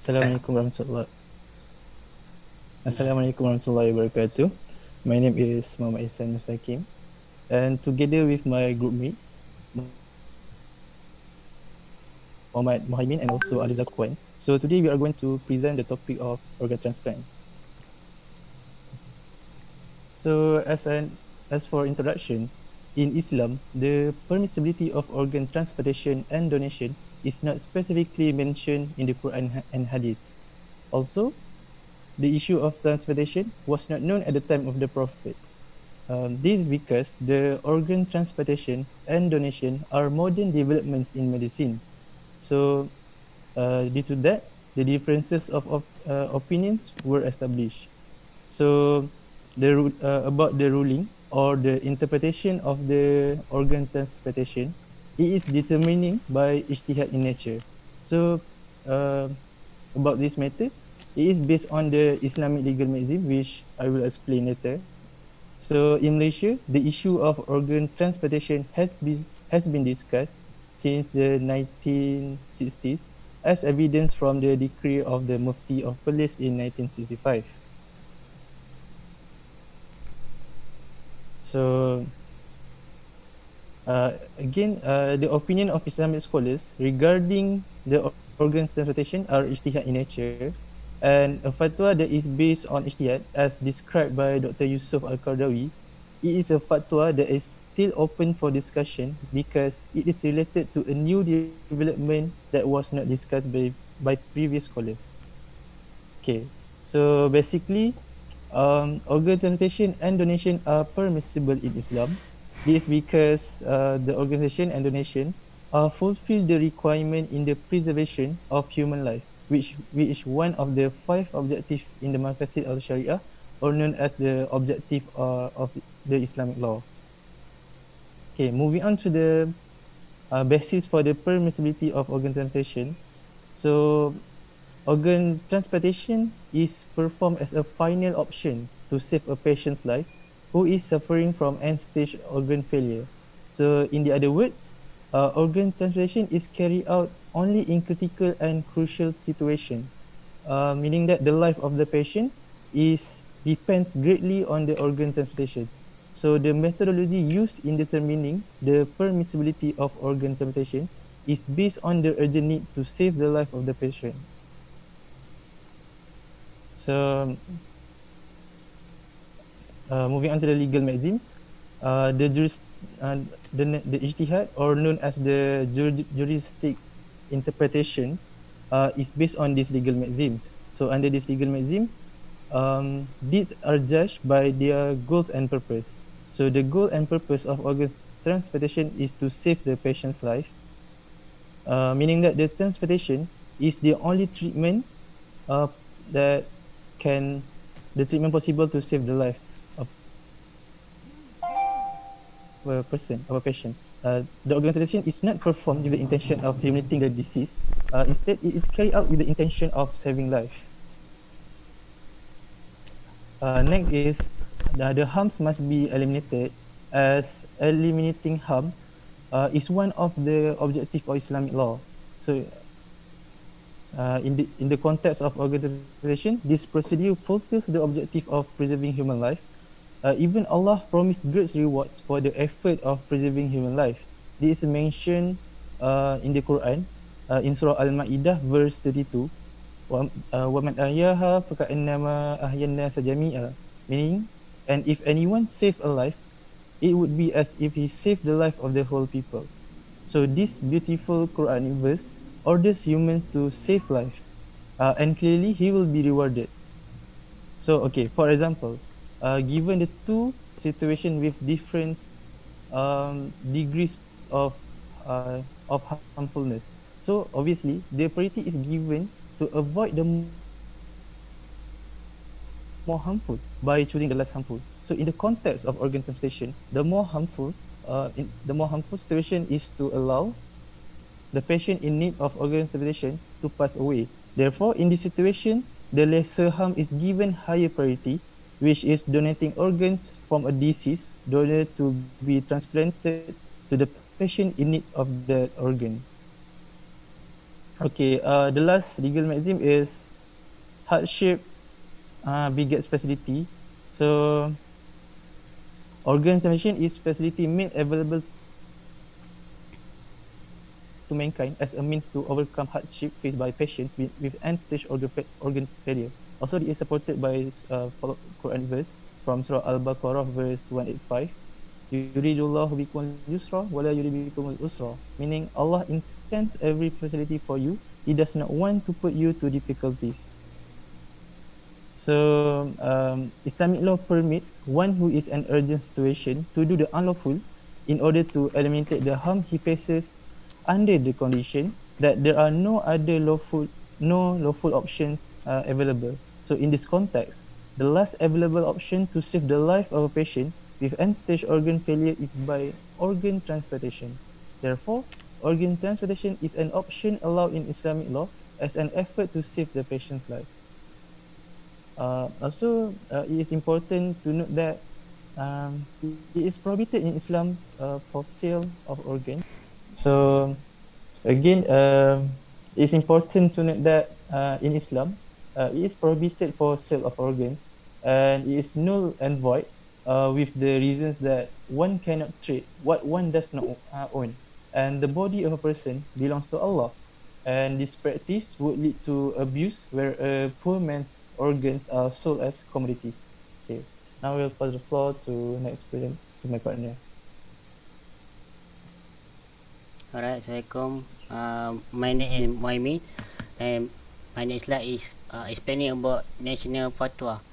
Assalamualaikum warahmatullahi Assalamualaikum warahmatullahi wabarakatuh. My name is Muhammad Ihsaan Mustaqeem, and together with my group mates, Muhaimin and also Aliff Zaqwan. So today we are going to present the topic of organ transplant. So as for introduction, in Islam, the permissibility of organ transplantation and donation is not specifically mentioned in the Quran and Hadith. Also, the issue of transplantation was not known at the time of the Prophet. This is because the organ transplantation and donation are modern developments in medicine. So, due to that, the differences of opinions were established. So, about the ruling or the interpretation of the organ transplantation, it is determining by ijtihad in nature. So, about this matter, it is based on the Islamic legal maxim, which I will explain later. So in Malaysia, the issue of organ transplantation has been discussed since the 1960s as evidence from the decree of the Mufti of Perlis in 1965. So again, the opinion of Islamic scholars regarding the organ transplantation are ijtihad in nature, and a fatwa that is based on ijtihad as described by Dr. Yusuf Al-Qardawi, it is a fatwa that is still open for discussion because it is related to a new development that was not discussed by previous scholars. Okay, so basically, organ transplantation and donation are permissible in Islam. This is because the organization and donation fulfill the requirement in the preservation of human life, which is one of the 5 objectives in the Maqasid al-Sharia, or known as the objective of the Islamic law. Okay, moving on to the basis for the permissibility of organ transplantation. So, organ transplantation is performed as a final option to save a patient's life who is suffering from end-stage organ failure. So, in the other words, organ transplantation is carried out only in critical and crucial situation, meaning that the life of the patient depends greatly on the organ transplantation. So, the methodology used in determining the permissibility of organ transplantation is based on the urgent need to save the life of the patient. So, moving on to the legal maxims, the ijtihad, or known as the juristic interpretation, is based on these legal maxims. So, under these legal maxims, these are judged by their goals and purpose. So, the goal and purpose of organ transplantation is to save the patient's life, meaning that the transplantation is the only treatment that the treatment possible to save the life of a person, of a patient. The organ transplantation is not performed with the intention of eliminating the disease. Instead, it is carried out with the intention of saving life. Next is the harms must be eliminated, as eliminating harm is one of the objectives of Islamic law. So, in the context of organ transplantation, this procedure fulfills the objective of preserving human life. Even Allah promised great rewards for the effort of preserving human life. This is mentioned in the Quran, in Surah Al-Ma'idah, verse 32. وَمَنْ أَحْيَاهَا فَكَأَنَّمَا أَحْيَا النَّاسَ جَمِيعًا, meaning, and if anyone saved a life, it would be as if he saved the life of the whole people. So this beautiful Quranic verse orders humans to save life, and clearly he will be rewarded. So, okay, for example, given the two situations with different degrees of harmfulness, so obviously the priority is given to avoid the more harmful by choosing the less harmful. So, in the context of organ transplantation, the more harmful situation is to allow the patient in need of organ transplantation to pass away. Therefore, in this situation, the lesser harm is given higher priority, which is donating organs from a deceased donor to be transplanted to the patient in need of that organ. Okay, the last legal maxim is hardship begets facility. So organ transplantation is facility made available to mankind as a means to overcome hardship faced by patients with end-stage organ failure. Also, it is supported by Quran verse from Surah Al-Baqarah verse 185. Yuridullahu bikumul yusra wala yuridu bikumul usra, meaning Allah intends every facility for you. He does not want to put you to difficulties. So Islamic law permits one who is in urgent situation to do the unlawful in order to eliminate the harm he faces under the condition that there are no lawful options available. So in this context, the last available option to save the life of a patient with end-stage organ failure is by organ transplantation. Therefore, organ transplantation is an option allowed in Islamic law as an effort to save the patient's life. Also, it is important to note that it is prohibited in Islam for sale of organs. So, again, it's important to note that in Islam, it is prohibited for sale of organs, and it is null and void with the reasons that one cannot trade what one does not own, and the body of a person belongs to Allah. And this practice would lead to abuse where a poor man's organs are sold as commodities. Okay, now we'll pass the floor to next person, to my partner. Alright, Assalamualaikum. My name is Muhaimin, and my next slide is explaining about national fatwa.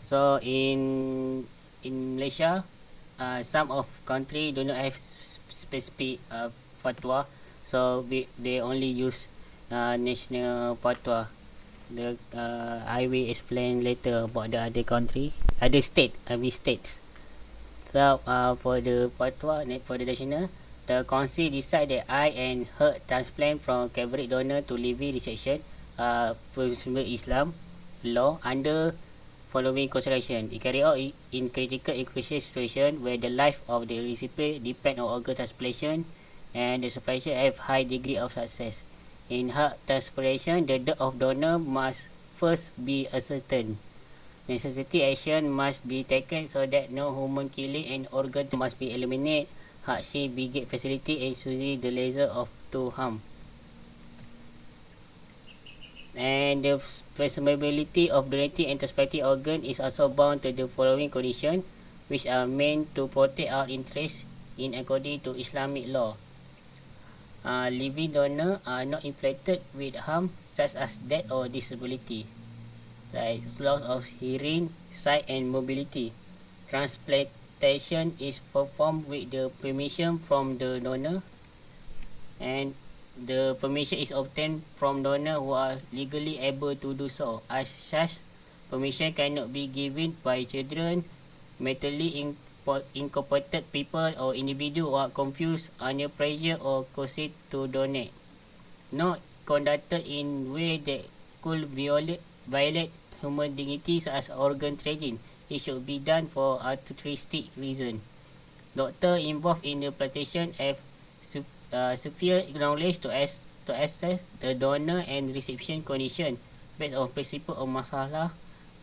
So in Malaysia, some of country do not have specific fatwa, so they only use national fatwa. I will explain later about the other country, other states. So for the fatwa, for the national, the council decide that eye and heart transplant from cadaveric donor to living resection permissible Islam law under following consideration. It carry out in critical inclusion situation where the life of the recipient depend on organ transplantation and the transplantation have high degree of success. In heart transplantation, the death of donor must first be ascertained. Necessity action must be taken so that no human killing and organ must be eliminated. Hardship beget facility and using the laser of to harm. And the permissibility of donating and transplanting organ is also bound to the following conditions, which are meant to protect our interests in according to Islamic law. Living donor are not inflicted with harm such as death or disability, like loss of hearing, sight and mobility. Transplantation is performed with the permission from the donor, and the permission is obtained from donor who are legally able to do so. As such, permission cannot be given by children, mentally incompetent people or individuals who are confused, under pressure or coerced to donate. Not conducted in way that could violate human dignity such as organ trading. It should be done for altruistic reason. Doctor involved in the plantation have severe knowledge to assess the donor and reception condition based on principle of masalah,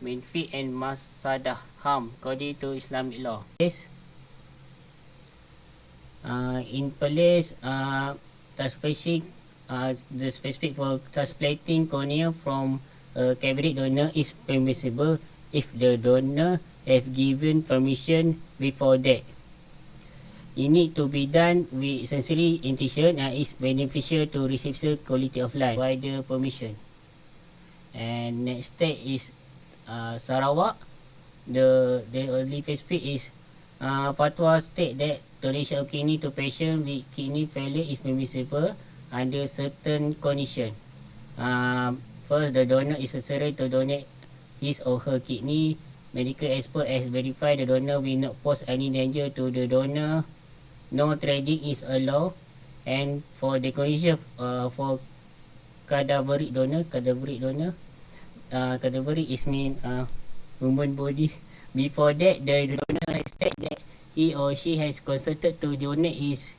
benefit and masadah harm according to Islamic law. Yes. In place, transplanting, the specific for transplanting cornea from a cadaveric donor is permissible if the donor have given permission before that. It need to be done with sincere intention and is beneficial to receive quality of life by the permission. And next state is Sarawak. The only specific is fatwa state that donation of kidney to patient with kidney failure is permissible under certain condition. First, the donor is necessary to donate his or her kidney. Medical expert has verified the donor will not pose any danger to the donor. No trading is allowed. And for the condition for cadaveric donor, cadaveric is mean human body. Before that, the donor has said that he or she has consented to donate his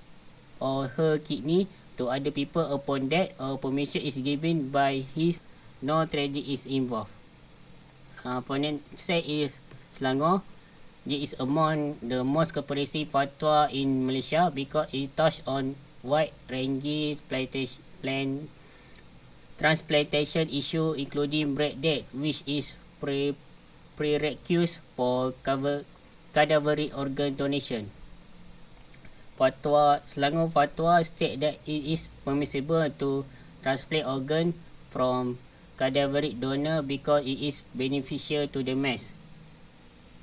or her kidney to other people upon that or permission is given by his no trading is involved. Opponent say is Selangor. It is among the most comprehensive fatwa in Malaysia because it touched on wide-ranging transplantation issue including breast death, which is prerequisite for cadaveric organ donation. Selangor fatwa state that it is permissible to transplant organ from cadaveric donor because it is beneficial to the mass.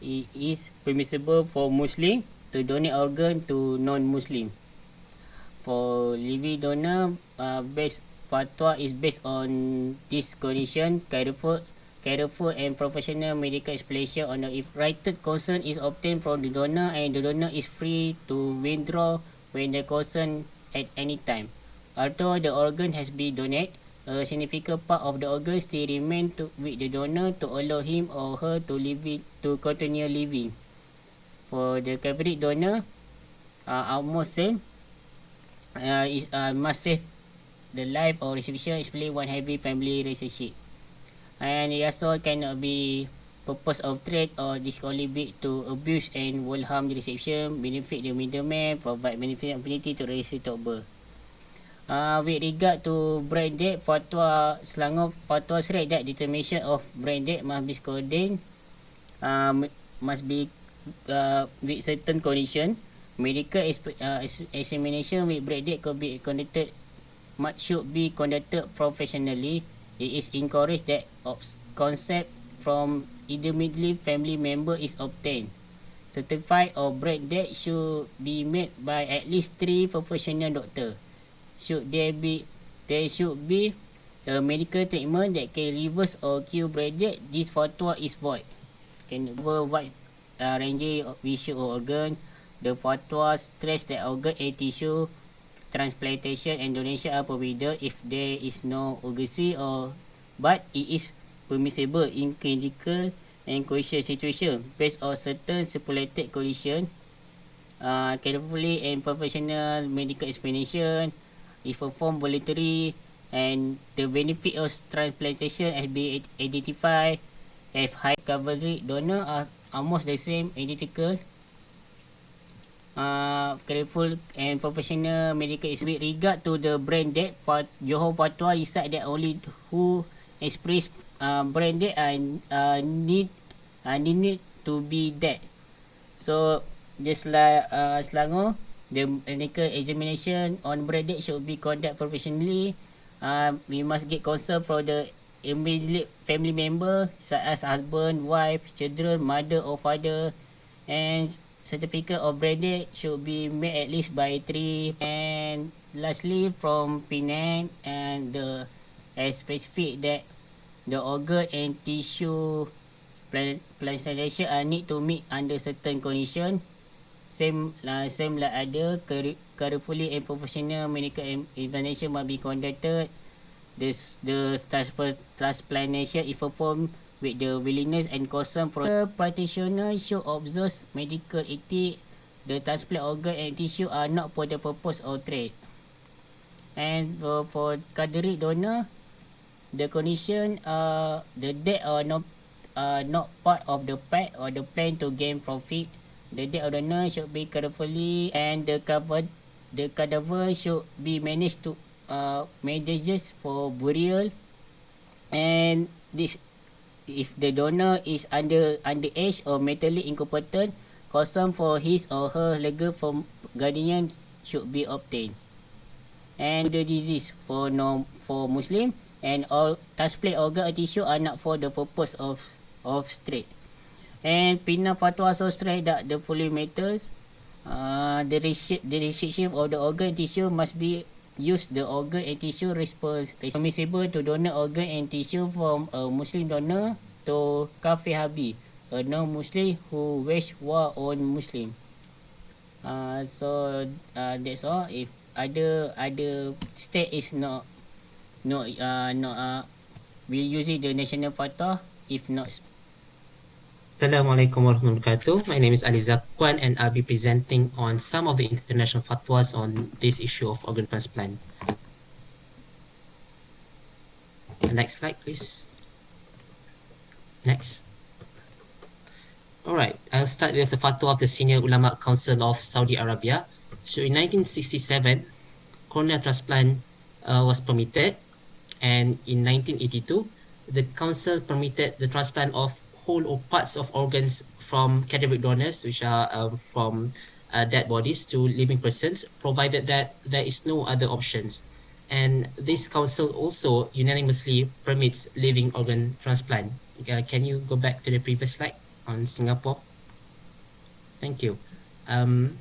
It is permissible for Muslim to donate organ to non-Muslim. For living donor, fatwa is based on this condition, careful and professional medical explanation on if written consent is obtained from the donor and the donor is free to withdraw when the consent at any time. Although the organ has been donated, a significant part of the organ still remain with the donor to allow him or her to continue living. For the cadaveric donor, almost same must save the life or recipient, especially one heavy family relationship. And it also cannot be purpose of trade or this only lead to abuse and will harm the reception, benefit the middleman, provide benefit and ability to raise it over. With regard to brain death, fatwa Selangor fatwa state that determination of brain death must be coordinated, must be with certain condition. Medical examination with brain death could be conducted, should be conducted professionally. It is encouraged that consent from immediate family member is obtained. Certified of brain death should be made by at least 3 professional doctors. There should be a medical treatment that can reverse or cure brain death. This fatwa is void. Can cover wide ranging of issue or organ. The fatwa stress that organ and tissue transplantation and donation are forbidden if there is no urgency but it is permissible in clinical and crucial situation based on certain stipulated condition. Carefully and professional medical explanation is performed voluntary and the benefit of transplantation has been identified as high coverage donor are almost the same identical. Careful and professional medical is with regard to the brain death. Johor fatwa decide that only who express brain death need to be dead. So just like Selangor, the medical examination on brain death should be conducted professionally. We must get consent from the immediate family member such as husband, wife, children, mother or father, and certificate of brain death should be made at least by 3. And lastly, from Penang, and the specific that the organ and tissue transplantation need to meet under certain condition. Same like other, carefully and professional medical examination must be conducted. The transplantation is performed with the willingness and consent from the practitioner should observe medical ethics. The transplant organ and tissue are not for the purpose of trade. And for cadaveric donor, the condition the death are not part of the pact or the plan to gain profit. The death of the donor should be carefully and the cadaver should be managed to manages for burial. And this, if the donor is underage or mentally incompetent, consent for his or her legal guardian should be obtained. And the disease for Muslim, and all transplant organ or tissue are not for the purpose of trade. And Penang fatwa also stress that the following matters: the restriction of the organ and tissue must be used. The organ and tissue permissible to donate organ and tissue from a Muslim donor to kafir habi, a non-Muslim who wage war on Muslim. So that's all. If other state is not we using the national fatwa. If not, Assalamualaikum warahmatullahi wabarakatuh. My name is Aliff Zaqwan and I'll be presenting on some of the international fatwas on this issue of organ transplant. Next slide, please. Next. Alright, I'll start with the fatwa of the Senior Ulama Council of Saudi Arabia. So in 1967, cornea transplant was permitted, and in 1982, the council permitted the transplant of whole or parts of organs from cadaveric donors, which are from dead bodies, to living persons, provided that there is no other options. And this council also unanimously permits living organ transplant. Can you go back to the previous slide on Singapore? Thank you. Um,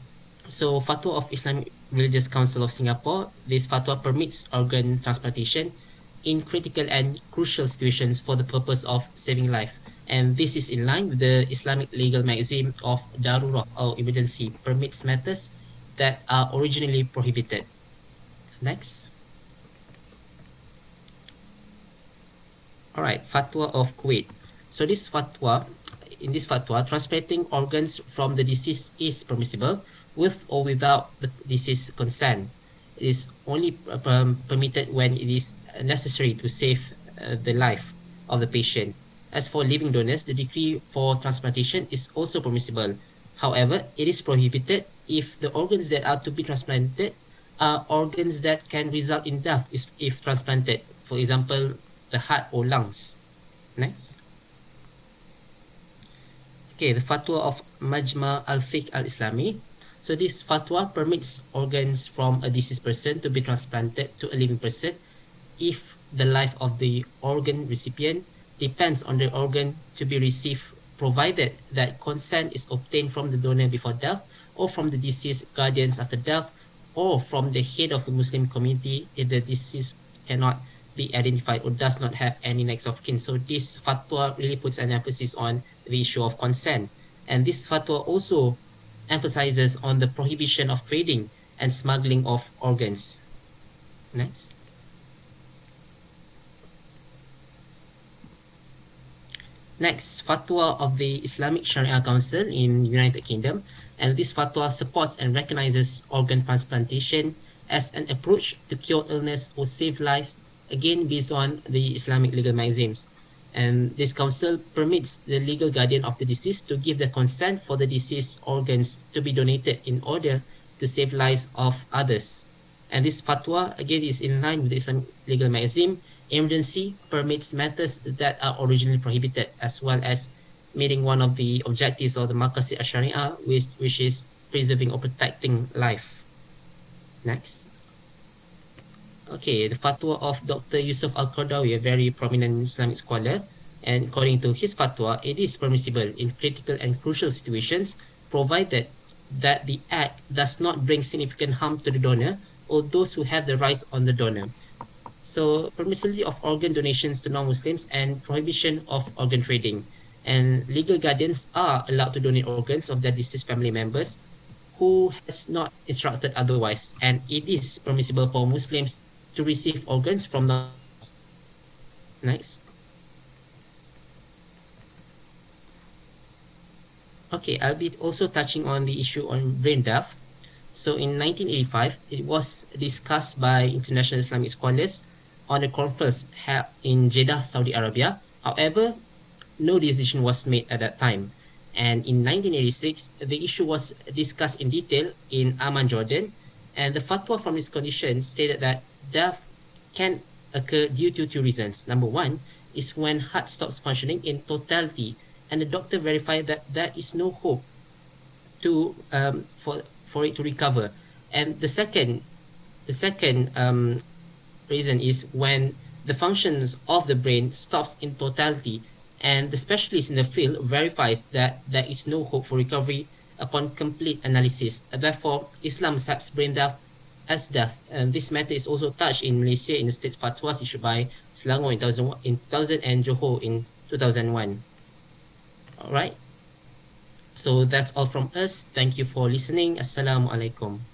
so Fatwa of Islamic Religious Council of Singapore, this fatwa permits organ transplantation in critical and crucial situations for the purpose of saving life. And this is in line with the Islamic legal maxim of darurah or emergency permits matters that are originally prohibited. Next. All right, Fatwa of Kuwait. So in this fatwa, transplanting organs from the deceased is permissible with or without the deceased consent. It is only permitted when it is necessary to save the life of the patient. As for living donors, the decree for transplantation is also permissible. However, it is prohibited if the organs that are to be transplanted are organs that can result in death if transplanted. For example, the heart or lungs. Next. Okay, the fatwa of Majma al-Fiqh al-Islami. So this fatwa permits organs from a deceased person to be transplanted to a living person if the life of the organ recipient depends on the organ to be received, provided that consent is obtained from the donor before death, or from the deceased guardians after death, or from the head of the Muslim community if the deceased cannot be identified or does not have any next of kin. So this fatwa really puts an emphasis on the issue of consent. And this fatwa also emphasizes on the prohibition of trading and smuggling of organs. Next. Next, fatwa of the Islamic Sharia Council in United Kingdom. And this fatwa supports and recognizes organ transplantation as an approach to cure illness or save lives, again based on the Islamic legal maxims. And this council permits the legal guardian of the deceased to give the consent for the deceased organs to be donated in order to save lives of others. And this fatwa again is in line with the Islamic legal maxim. Emergency permits matters that are originally prohibited, as well as meeting one of the objectives of the Maqasid al-Sharia, which is preserving or protecting life. Next. Okay, the fatwa of Dr. Yusuf Al-Qardawi, a very prominent Islamic scholar, and according to his fatwa, it is permissible in critical and crucial situations, provided that the act does not bring significant harm to the donor or those who have the rights on the donor. So permissibility of organ donations to non-Muslims and prohibition of organ trading. And legal guardians are allowed to donate organs of their deceased family members who has not instructed otherwise. And it is permissible for Muslims to receive organs from non-Muslims. Next. Okay, I'll be also touching on the issue on brain death. So in 1985, it was discussed by international Islamic scholars on a conference held in Jeddah, Saudi Arabia. However, no decision was made at that time. And in 1986, the issue was discussed in detail in Amman, Jordan. And the fatwa from this condition stated that death can occur due to two reasons. Number one is when heart stops functioning in totality, and the doctor verified that there is no hope to for it to recover. And the second reason is when the functions of the brain stops in totality, and the specialist in the field verifies that there is no hope for recovery upon complete analysis. Therefore, Islam accepts brain death as death. And this matter is also touched in Malaysia in the state fatwas issued by Selangor in 2000 and Johor in 2001. All right. So that's all from us. Thank you for listening. Assalamualaikum.